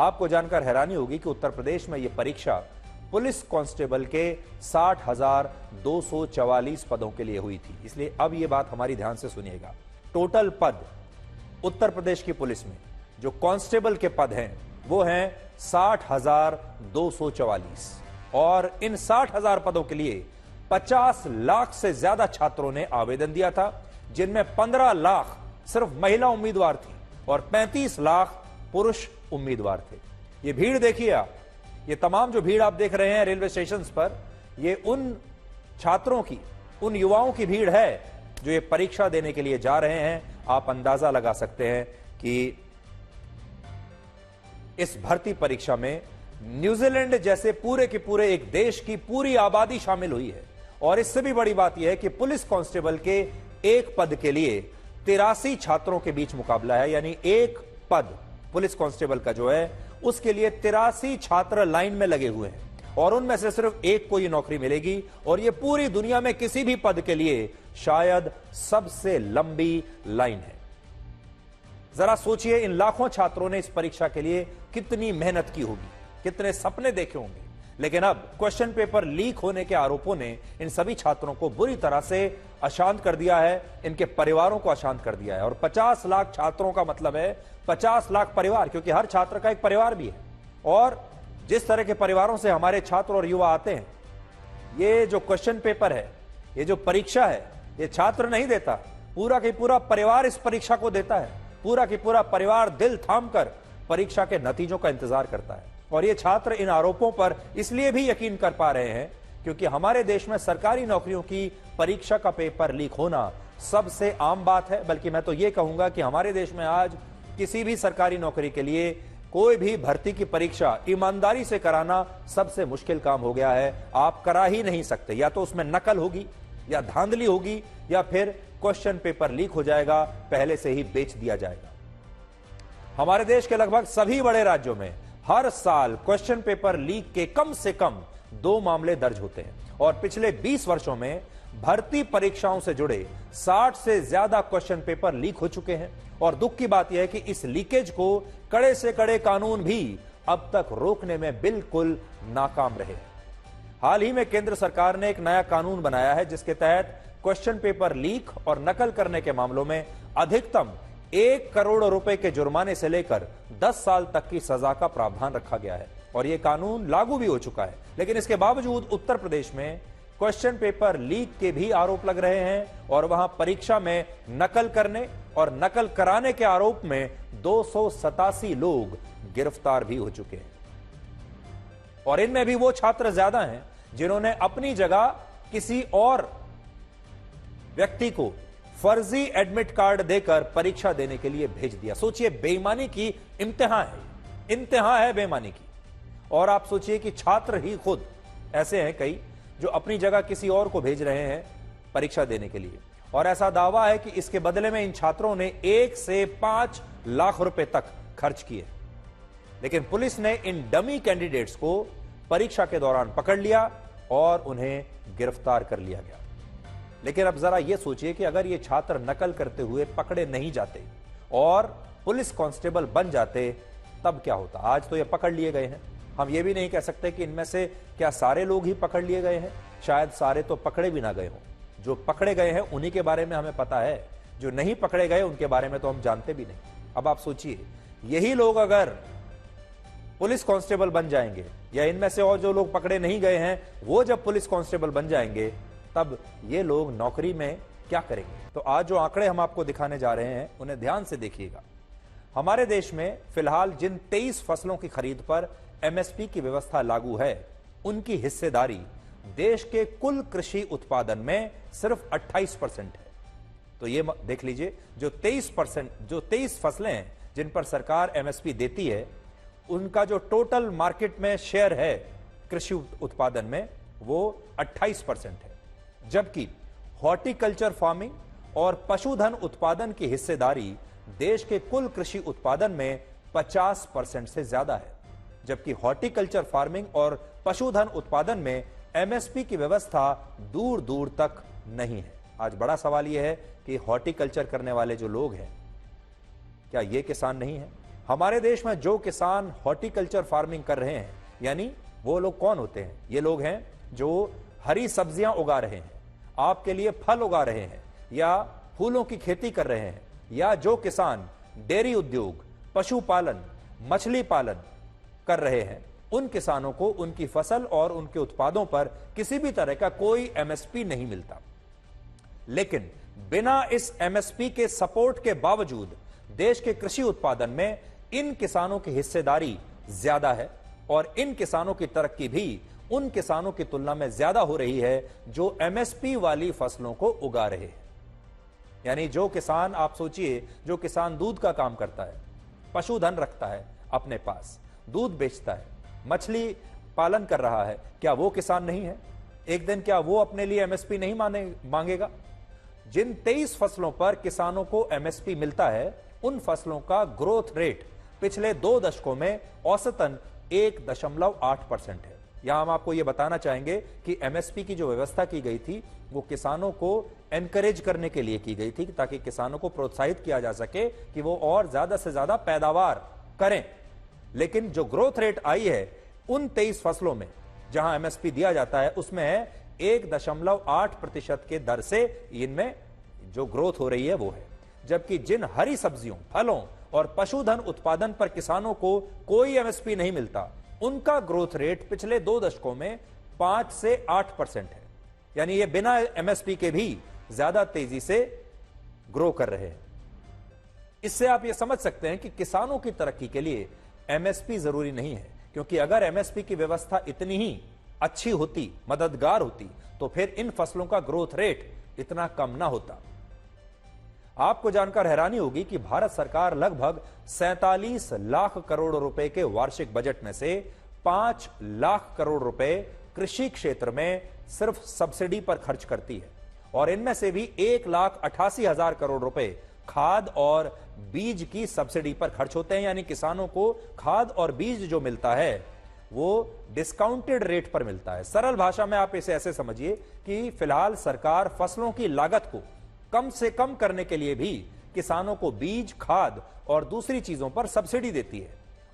आपको जानकर हैरानी होगी कि उत्तर प्रदेश में यह परीक्षा पुलिस कांस्टेबल के 60,244 पदों के लिए हुई थी। इसलिए अब यह बात हमारी ध्यान से सुनिएगा। टोटल पद उत्तर प्रदेश की पुलिस में जो कांस्टेबल के पद हैं वो हैं 60,244 और इन 60,000 पदों के लिए 50 लाख से ज्यादा छात्रों ने आवेदन दिया था, जिनमें 15 लाख सिर्फ महिला उम्मीदवार थी और 35 लाख पुरुष उम्मीदवार थे। ये भीड़ देखिए आप, ये तमाम जो भीड़ आप देख रहे हैं रेलवे स्टेशन पर, ये उन छात्रों की, उन युवाओं की भीड़ है जो ये परीक्षा देने के लिए जा रहे हैं। आप अंदाजा लगा सकते हैं कि इस भर्ती परीक्षा में न्यूजीलैंड जैसे पूरे के पूरे एक देश की पूरी आबादी शामिल हुई है। और इससे भी बड़ी बात यह है कि पुलिस कांस्टेबल के एक पद के लिए 83 छात्रों के बीच मुकाबला है, यानी एक पद पुलिस कांस्टेबल का जो है उसके लिए 83 छात्र लाइन में लगे हुए हैं और उनमें से सिर्फ एक को ये नौकरी मिलेगी। और ये पूरी दुनिया में किसी भी पद के लिए शायद सबसे लंबी लाइन है। जरा सोचिए, इन लाखों छात्रों ने इस परीक्षा के लिए कितनी मेहनत की होगी, कितने सपने देखे होंगे। लेकिन अब क्वेश्चन पेपर लीक होने के आरोपों ने इन सभी छात्रों को बुरी तरह से अशांत कर दिया है, इनके परिवारों को अशांत कर दिया है। और 50 लाख छात्रों का मतलब है 50 लाख परिवार, क्योंकि हर छात्र का एक परिवार भी है। और जिस तरह के परिवारों से हमारे छात्र और युवा आते हैं, ये जो क्वेश्चन पेपर है, ये जो परीक्षा है, ये छात्र नहीं देता, पूरा का पूरा परिवार इस परीक्षा को देता है। पूरा की पूरा परिवार दिल थामकर परीक्षा के नतीजों का इंतजार करता है। और ये छात्र इन आरोपों पर इसलिए भी यकीन कर पा रहे हैं क्योंकि हमारे देश में सरकारी नौकरियों की परीक्षा का पेपर लीक होना सबसे आम बात है। बल्कि मैं तो ये कहूंगा कि हमारे देश में आज किसी भी सरकारी नौकरी के लिए कोई भी भर्ती की परीक्षा ईमानदारी से कराना सबसे मुश्किल काम हो गया है। आप करा ही नहीं सकते, या तो उसमें नकल होगी या धांधली होगी या फिर क्वेश्चन पेपर लीक हो जाएगा, पहले से ही बेच दिया जाएगा। हमारे देश के लगभग सभी बड़े राज्यों में हर साल क्वेश्चन पेपर लीक के कम से कम 2 मामले दर्ज होते हैं और पिछले 20 वर्षों में भर्ती परीक्षाओं से जुड़े 60 से ज्यादा क्वेश्चन पेपर लीक हो चुके हैं। और दुख की बात यह है कि इस लीकेज को कड़े से कड़े कानून भी अब तक रोकने में बिल्कुल नाकाम रहे। हाल ही में केंद्र सरकार ने एक नया कानून बनाया है जिसके तहत क्वेश्चन पेपर लीक और नकल करने के मामलों में अधिकतम 1 करोड़ रुपए के जुर्माने से लेकर 10 साल तक की सजा का प्रावधान रखा गया है और यह कानून लागू भी हो चुका है। लेकिन इसके बावजूद उत्तर प्रदेश में क्वेश्चन पेपर लीक के भी आरोप लग रहे हैं और वहां परीक्षा में नकल करने और नकल कराने के आरोप में 287 लोग गिरफ्तार भी हो चुके हैं। और इनमें भी वो छात्र ज्यादा हैं जिन्होंने अपनी जगह किसी और व्यक्ति को फर्जी एडमिट कार्ड देकर परीक्षा देने के लिए भेज दिया। सोचिए, बेईमानी की इंतहा है, इंतहा है बेईमानी की। और आप सोचिए कि छात्र ही खुद ऐसे हैं कई जो अपनी जगह किसी और को भेज रहे हैं परीक्षा देने के लिए। और ऐसा दावा है कि इसके बदले में इन छात्रों ने 1 से 5 लाख रुपए तक खर्च किए। लेकिन पुलिस ने इन डमी कैंडिडेट्स को परीक्षा के दौरान पकड़ लिया और उन्हें गिरफ्तार कर लिया गया। लेकिन अब जरा यह सोचिए कि अगर ये छात्र नकल करते हुए पकड़े नहीं जाते और पुलिस कांस्टेबल बन जाते तब क्या होता। आज तो ये पकड़ लिए गए हैं, हम ये भी नहीं कह सकते कि इनमें से क्या सारे लोग ही पकड़ लिए गए हैं, शायद सारे तो पकड़े भी ना गए हों। जो पकड़े गए हैं उन्हीं के बारे में हमें पता है, जो नहीं पकड़े गए उनके बारे में तो हम जानते भी नहीं। अब आप सोचिए, यही लोग अगर पुलिस कांस्टेबल बन जाएंगे या इनमें से और जो लोग पकड़े नहीं गए हैं वो जब पुलिस कांस्टेबल बन जाएंगे तब ये लोग नौकरी में क्या करेंगे। तो आज जो आंकड़े हम आपको दिखाने जा रहे हैं उन्हें ध्यान से देखिएगा। हमारे देश में फिलहाल जिन 23 फसलों की खरीद पर एमएसपी की व्यवस्था लागू है उनकी हिस्सेदारी देश के कुल कृषि उत्पादन में सिर्फ 28% है। तो ये देख लीजिए, जो 23 फसलें हैं जिन पर सरकार एमएसपी देती है उनका जो टोटल मार्केट में शेयर है कृषि उत्पादन में वो 28% है। जबकि हॉर्टिकल्चर फार्मिंग और पशुधन उत्पादन की हिस्सेदारी देश के कुल कृषि उत्पादन में 50% से ज्यादा है। जबकि हॉर्टिकल्चर फार्मिंग और पशुधन उत्पादन में एमएसपी की व्यवस्था दूर दूर तक नहीं है। आज बड़ा सवाल यह है कि हॉर्टिकल्चर करने वाले जो लोग हैं क्या ये किसान नहीं है। हमारे देश में जो किसान हॉर्टिकल्चर फार्मिंग कर रहे हैं, यानी वो लोग कौन होते हैं? ये लोग हैं जो हरी सब्जियां उगा रहे हैं, आपके लिए फल उगा रहे हैं, या फूलों की खेती कर रहे हैं, या जो किसान डेयरी उद्योग, पशुपालन, मछली पालन कर रहे हैं, उन किसानों को उनकी फसल और उनके उत्पादों पर किसी भी तरह का कोई एमएसपी नहीं मिलता। लेकिन बिना इस एमएसपी के सपोर्ट के बावजूद देश के कृषि उत्पादन में इन किसानों की हिस्सेदारी ज्यादा है और इन किसानों की तरक्की भी उन किसानों की तुलना में ज्यादा हो रही है जो एमएसपी वाली फसलों को उगा रहे हैं। यानी जो किसान, आप सोचिए, जो किसान दूध का काम करता है, पशुधन रखता है अपने पास, दूध बेचता है, मछली पालन कर रहा है, क्या वो किसान नहीं है? एक दिन क्या वो अपने लिए एमएसपी नहीं मांगेगा? जिन 23 फसलों पर किसानों को एमएसपी मिलता है, उन फसलों का ग्रोथ रेट पिछले 2 दशकों में औसतन 1.8% है। यहां हम आपको यह बताना चाहेंगे कि एमएसपी की जो व्यवस्था की गई थी वो किसानों को एनकरेज करने के लिए की गई थी, ताकि किसानों को प्रोत्साहित किया जा सके कि वो और ज्यादा से ज्यादा पैदावार करें। लेकिन जो ग्रोथ रेट आई है उन 23 फसलों में जहां एमएसपी दिया जाता है, उसमें है 1.8% के दर से इनमें जो ग्रोथ हो रही है वो है। जबकि जिन हरी सब्जियों, फलों और पशुधन उत्पादन पर किसानों को कोई एमएसपी नहीं मिलता, उनका ग्रोथ रेट पिछले 2 दशकों में 5 से 8% है। यानी ये बिना एमएसपी के भी ज्यादा तेजी से ग्रो कर रहे हैं। इससे आप ये समझ सकते हैं कि किसानों की तरक्की के लिए एमएसपी जरूरी नहीं है, क्योंकि अगर एमएसपी की व्यवस्था इतनी ही अच्छी होती, मददगार होती, तो फिर इन फसलों का ग्रोथ रेट इतना कम ना होता। आपको जानकर हैरानी होगी कि भारत सरकार लगभग 47 लाख करोड़ रुपए के वार्षिक बजट में से 5 लाख करोड़ रुपए कृषि क्षेत्र में सिर्फ सब्सिडी पर खर्च करती है, और इनमें से भी 1,88,000 करोड़ रुपए खाद और बीज की सब्सिडी पर खर्च होते हैं। यानी किसानों को खाद और बीज जो मिलता है वो डिस्काउंटेड रेट पर मिलता है। सरल भाषा में आप इसे ऐसे समझिए कि फिलहाल सरकार फसलों की लागत को कम से कम करने के लिए भी किसानों को बीज, खाद और दूसरी चीजों पर सब्सिडी देती है,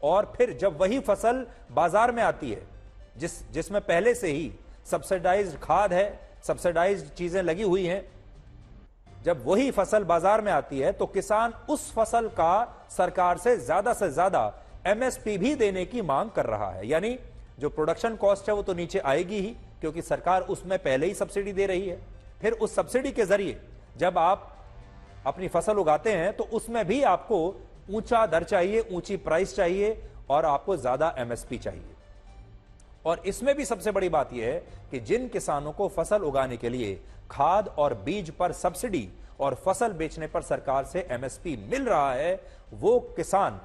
और फिर जब वही फसल बाजार में आती है जिसमें पहले से ही सब्सिडाइज्ड खाद है, सब्सिडाइज्ड चीजें लगी हुई हैं, जब वही फसल बाजार में आती है तो किसान उस फसल का सरकार से ज्यादा एमएसपी भी देने की मांग कर रहा है। यानी जो प्रोडक्शन कॉस्ट है वो तो नीचे आएगी ही, क्योंकि सरकार उसमें पहले ही सब्सिडी दे रही है। फिर उस सब्सिडी के जरिए जब आप अपनी फसल उगाते हैं तो उसमें भी आपको ऊंचा दर चाहिए, ऊंची प्राइस चाहिए, और आपको ज्यादा एमएसपी चाहिए। और इसमें भी सबसे बड़ी बात यह है कि जिन किसानों को फसल उगाने के लिए खाद और बीज पर सब्सिडी और फसल बेचने पर सरकार से एमएसपी मिल रहा है, वो किसान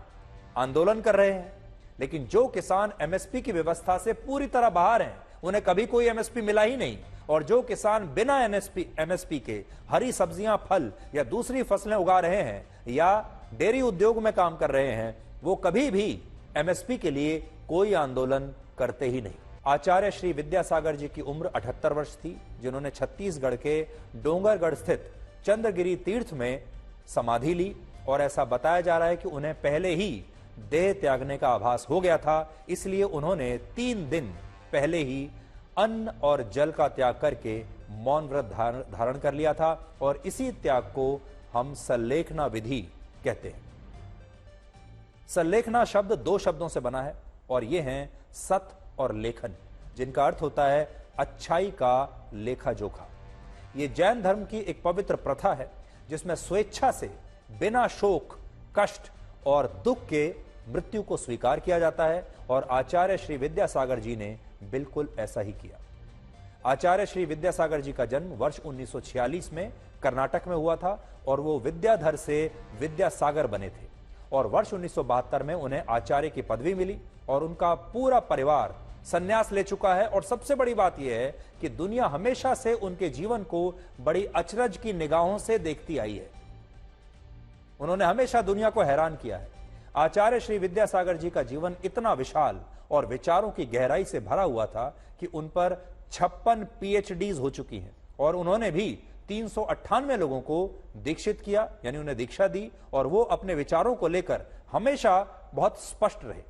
आंदोलन कर रहे हैं। लेकिन जो किसान एमएसपी की व्यवस्था से पूरी तरह बाहर हैं, उन्हें कभी कोई एमएसपी मिला ही नहीं, और जो किसान बिना एमएसपी के हरी सब्जियां, फल या दूसरी फसलें उगा रहे हैं या डेयरी उद्योग में काम कर रहे हैं, वो कभी भी एमएसपी के लिए कोई आंदोलन करते ही नहीं। आचार्य श्री विद्यासागर जी की उम्र 78 वर्ष थी, जिन्होंने छत्तीसगढ़ के डोंगरगढ़ स्थित चंद्रगिरी तीर्थ में समाधि ली, और ऐसा बताया जा रहा है कि उन्हें पहले ही देह त्यागने का आभास हो गया था, इसलिए उन्होंने 3 दिन पहले ही अन्न और जल का त्याग करके मौन व्रत धारण कर लिया था, और इसी त्याग को हम सल्लेखना विधि कहते हैं। सल्लेखना शब्द 2 शब्दों से बना है, और ये हैं सत और लेखन, जिनका अर्थ होता है अच्छाई का लेखा जोखा। ये जैन धर्म की एक पवित्र प्रथा है जिसमें स्वेच्छा से बिना शोक, कष्ट और दुख के मृत्यु को स्वीकार किया जाता है, और आचार्य श्री विद्यासागर जी ने बिल्कुल ऐसा ही किया। आचार्य श्री विद्यासागर जी का जन्म वर्ष 1946 में कर्नाटक में हुआ था, और वो विद्याधर से विद्यासागर बने थे, और वर्ष 1972 में उन्हें आचार्य की पदवी मिली, और उनका पूरा परिवार संन्यास ले चुका है। और सबसे बड़ी बात यह है कि दुनिया हमेशा से उनके जीवन को बड़ी अचरज की निगाहों से देखती आई है। उन्होंने हमेशा दुनिया को हैरान किया है। आचार्य श्री विद्यासागर जी का जीवन इतना विशाल और विचारों की गहराई से भरा हुआ था कि उन पर 56 पीएचडीज हो चुकी हैं, और उन्होंने भी 398 लोगों को दीक्षित किया, यानी उन्हें दीक्षा दी, और वो अपने विचारों को लेकर हमेशा बहुत स्पष्ट रहे।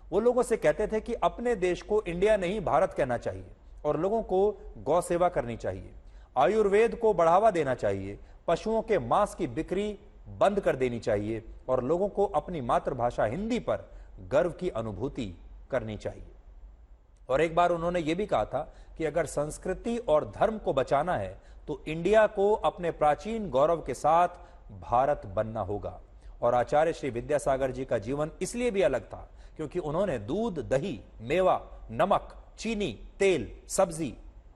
वो लोगों से कहते थे कि अपने देश को इंडिया नहीं भारत कहना चाहिए और लोगों को गौ सेवा करनी चाहिए, आयुर्वेद को बढ़ावा देना चाहिए, पशुओं के मांस की बिक्री बंद कर देनी चाहिए और लोगों को अपनी मातृभाषा हिंदी पर गर्व की अनुभूति करनी चाहिए। और एक बार उन्होंने यह भी कहा था कि अगर संस्कृति और धर्म को बचाना है तो इंडिया को अपने प्राचीन गौरव के साथ भारत बनना होगा। और आचार्य श्री विद्यासागर जी का जीवन इसलिए भी अलग था क्योंकि उन्होंने दूध, दही, मेवा, नमक, चीनी, तेल, सब्जी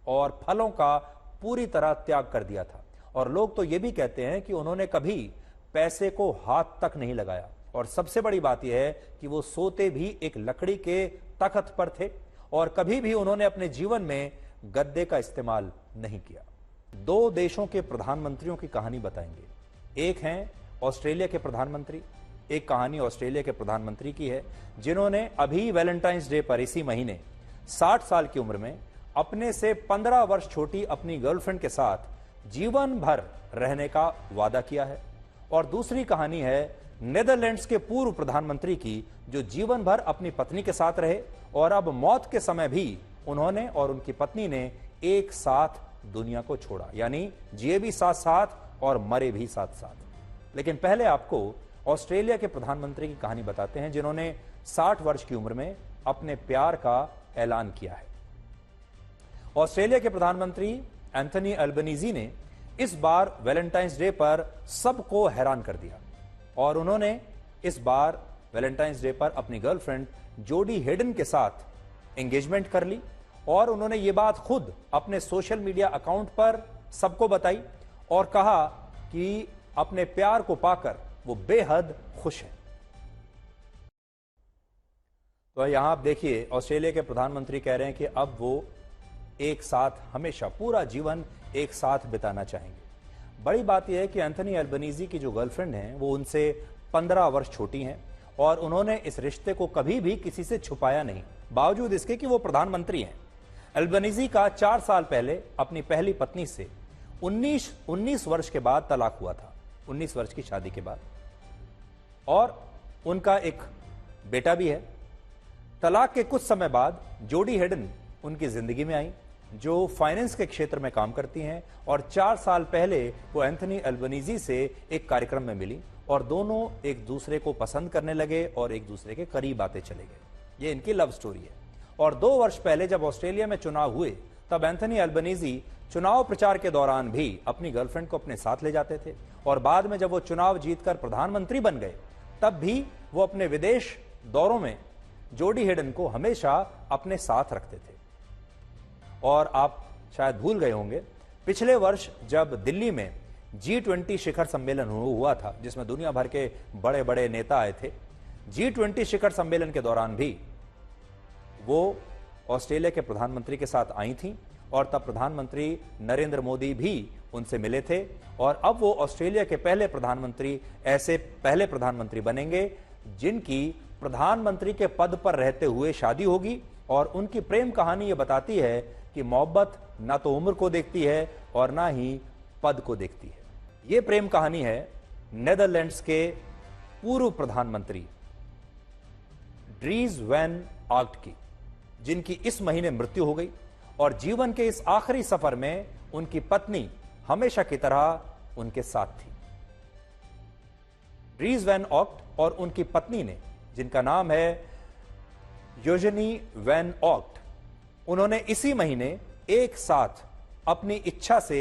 और फलों का पूरी तरह त्याग कर दिया था। और लोग तो यह भी कहते हैं कि उन्होंने कभी पैसे को हाथ तक नहीं लगाया। और सबसे बड़ी बात यह है कि वो सोते भी एक लकड़ी के तख्त पर थे और कभी भी उन्होंने अपने जीवन में गद्दे का इस्तेमाल नहीं किया। दो देशों के प्रधानमंत्रियों की कहानी बताएंगे। एक हैं ऑस्ट्रेलिया के प्रधानमंत्री। एक कहानी ऑस्ट्रेलिया के प्रधानमंत्री की है जिन्होंने अभी वैलेंटाइंस डे पर इसी महीने 60 साल की उम्र में अपने से 15 वर्ष छोटी अपनी गर्लफ्रेंड के साथ जीवन भर रहने का वादा किया है। और दूसरी कहानी है नेदरलैंड्स के पूर्व प्रधानमंत्री की जो जीवन भर अपनी पत्नी के साथ रहे और अब मौत के समय भी उन्होंने और उनकी पत्नी ने एक साथ दुनिया को छोड़ा, यानी जिए भी साथ साथ और मरे भी साथ साथ। लेकिन पहले आपको ऑस्ट्रेलिया के प्रधानमंत्री की कहानी बताते हैं जिन्होंने 60 वर्ष की उम्र में अपने प्यार का ऐलान किया है। ऑस्ट्रेलिया के प्रधानमंत्री एंथनी अल्बनीजी ने इस बार वैलेंटाइंस डे पर सबको हैरान कर दिया और उन्होंने इस बार वैलेंटाइंस डे पर अपनी गर्लफ्रेंड जोडी हेडन के साथ एंगेजमेंट कर ली और उन्होंने ये बात खुद अपने सोशल मीडिया अकाउंट पर सबको बताई और कहा कि अपने प्यार को पाकर वो बेहद खुश हैं। तो यहां आप देखिए ऑस्ट्रेलिया के प्रधानमंत्री कह रहे हैं कि अब वो एक साथ हमेशा पूरा जीवन एक साथ बिताना चाहेंगे। बड़ी बात यह है कि एंथनी अल्बनीजी की जो गर्लफ्रेंड है वो उनसे 15 वर्ष छोटी हैं और उन्होंने इस रिश्ते को कभी भी किसी से छुपाया नहीं, बावजूद इसके कि वो प्रधानमंत्री हैं। अल्बनीजी का 4 साल पहले अपनी पहली पत्नी से 19 वर्ष के बाद तलाक हुआ था, 19 वर्ष की शादी के बाद, और उनका एक बेटा भी है। तलाक के कुछ समय बाद जोडी हेडन उनकी जिंदगी में आई जो फाइनेंस के क्षेत्र में काम करती हैं और 4 साल पहले वो एंथनी अल्बनीजी से एक कार्यक्रम में मिली और दोनों एक दूसरे को पसंद करने लगे और एक दूसरे के करीब आते चले गए। ये इनकी लव स्टोरी है। और 2 वर्ष पहले जब ऑस्ट्रेलिया में चुनाव हुए तब एंथनी अल्बनीजी चुनाव प्रचार के दौरान भी अपनी गर्लफ्रेंड को अपने साथ ले जाते थे और बाद में जब वो चुनाव जीतकर प्रधानमंत्री बन गए तब भी वो अपने विदेश दौरों में जोडी हेडन को हमेशा अपने साथ रखते थे। और आप शायद भूल गए होंगे, पिछले वर्ष जब दिल्ली में G20 शिखर सम्मेलन हुआ था जिसमें दुनिया भर के बड़े बड़े नेता आए थे, G20 शिखर सम्मेलन के दौरान भी वो ऑस्ट्रेलिया के प्रधानमंत्री के साथ आई थीं और तब प्रधानमंत्री नरेंद्र मोदी भी उनसे मिले थे और अब वो ऑस्ट्रेलिया के ऐसे पहले प्रधानमंत्री बनेंगे जिनकी प्रधानमंत्री के पद पर रहते हुए शादी होगी। और उनकी प्रेम कहानी ये बताती है कि मोहब्बत ना तो उम्र को देखती है और ना ही पद को देखती है। ये प्रेम कहानी है नेदरलैंड्स के पूर्व प्रधानमंत्री ड्रीज वैन आर्ट की, जिनकी इस महीने मृत्यु हो गई और जीवन के इस आखिरी सफर में उनकी पत्नी हमेशा की तरह उनके साथ थी। ड्रीज वैन ऑक्ट और उनकी पत्नी ने, जिनका नाम है योजनी वैन ऑक्ट, उन्होंने इसी महीने एक साथ अपनी इच्छा से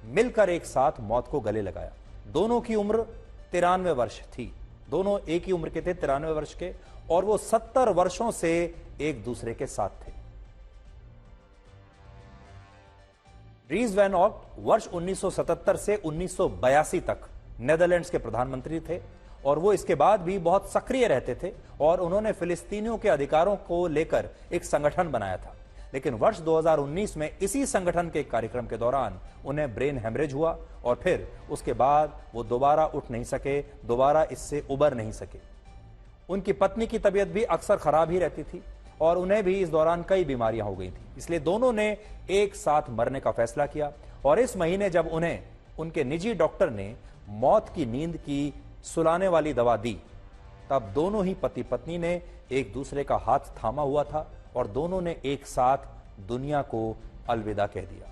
मिलकर एक साथ मौत को गले लगाया। दोनों की उम्र 93 वर्ष थी, दोनों एक ही उम्र के थे, 93 वर्ष के, और वो 70 वर्षों से एक दूसरे के साथ थे। ड्रीज वैन ऑक्ट वर्ष 1977 से 1982 तक नेदरलैंड्स के प्रधानमंत्री थे और वो इसके बाद भी बहुत सक्रिय रहते थे और उन्होंने फिलिस्तीनियों के अधिकारों को लेकर एक संगठन बनाया था। लेकिन वर्ष 2019 में इसी संगठन के कार्यक्रम के दौरान उन्हें ब्रेन हेमरेज हुआ और फिर उसके बाद वो दोबारा उठ नहीं सके, दोबारा इससे उबर नहीं सके। उनकी पत्नी की तबीयत भी अक्सर खराब ही रहती थी और उन्हें भी इस दौरान कई बीमारियां हो गई थी, इसलिए दोनों ने एक साथ मरने का फैसला किया। और इस महीने जब उन्हें उनके निजी डॉक्टर ने मौत की नींद की सुलाने वाली दवा दी तब दोनों ही पति पत्नी ने एक दूसरे का हाथ थामा हुआ था और दोनों ने एक साथ दुनिया को अलविदा कह दिया।